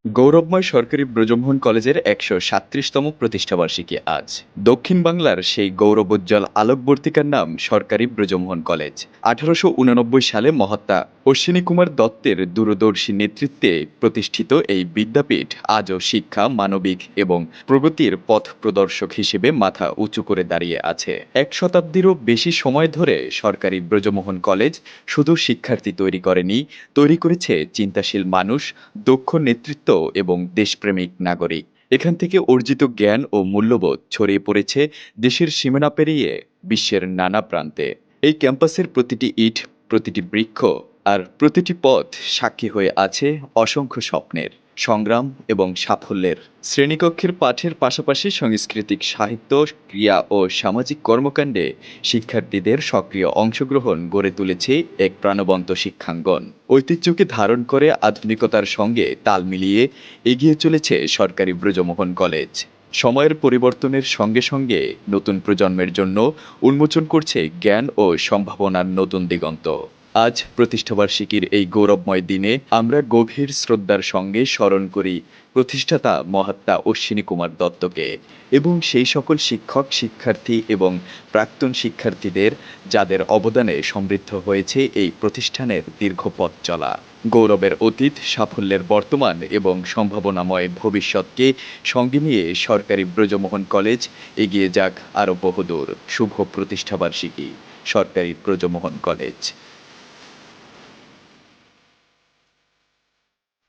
গৌরবময় সরকারি ব্রজমোহন কলেজের ১৩৭তম প্রতিষ্ঠাবার্ষিকী আজ। দক্ষিণ বাংলার সেই গৌরবোজ্জ্বল আলোকবর্তিকার নাম সরকারি ব্রজমোহন কলেজ। ১৮৮৯ সালে মহাত্মা অশ্বিনী কুমার দত্তের দূরদর্শী নেতৃত্বে প্রতিষ্ঠিত এই বিদ্যাপীঠ আজও শিক্ষা, মানবিক এবং প্রগতির পথ প্রদর্শক হিসেবে মাথা উঁচু করে দাঁড়িয়ে আছে। ১ শতাব্দীরও বেশি সময় ধরে সরকারি ব্রজমোহন কলেজ শুধু শিক্ষার্থী তৈরি করেছে চিন্তাশীল মানুষ, দক্ষ নেতৃত্ব এবং দেশপ্রেমিক নাগরিক। এখান থেকে অর্জিত জ্ঞান ও মূল্যবোধ ছড়িয়ে পড়েছে দেশের সীমানা পেরিয়ে বিশ্বের নানা প্রান্তে। এই ক্যাম্পাসের প্রতিটি ইট, প্রতিটি বৃক্ষ আর প্রতিটি পথ সাক্ষী হয়ে আছে অসংখ্য স্বপ্নের, সংগ্রাম এবং সাফল্যের। শ্রেণীকক্ষের পাঠের পাশাপাশি সাংস্কৃতিক, সাহিত্য, ক্রীড়া ও সামাজিক কর্মকাণ্ডে শিক্ষার্থীদের সক্রিয় অংশগ্রহণ গড়ে তুলেছে এক প্রাণবন্ত শিক্ষাঙ্গন। ঐতিহ্যকে ধারণ করে আধুনিকতার সঙ্গে তাল মিলিয়ে এগিয়ে চলেছে সরকারি ব্রজমোহন কলেজ। সময়ের পরিবর্তনের সঙ্গে সঙ্গে নতুন প্রজন্মের জন্য উন্মোচন করছে জ্ঞান ও সম্ভাবনার নতুন দিগন্ত। আজ প্রতিষ্ঠাবার্ষিকীর এই গৌরবময় দিনে আমরা গভীর শ্রদ্ধার সঙ্গে স্মরণ করি প্রতিষ্ঠাতা মহাত্মা অশ্বিনী কুমার দত্তকে এবং সেই সকল শিক্ষক, শিক্ষার্থী এবং প্রাক্তন শিক্ষার্থীদের যাদের অবদানে সমৃদ্ধ হয়েছে এই প্রতিষ্ঠানের দীর্ঘ পথ চলা। গৌরবের অতীত, সাফল্যের বর্তমান এবং সম্ভাবনাময় ভবিষ্যৎকে সঙ্গে নিয়ে সরকারি ব্রজমোহন কলেজ এগিয়ে যাক আরও বহুদূর। শুভ প্রতিষ্ঠাবার্ষিকী সরকারি ব্রজমোহন কলেজ।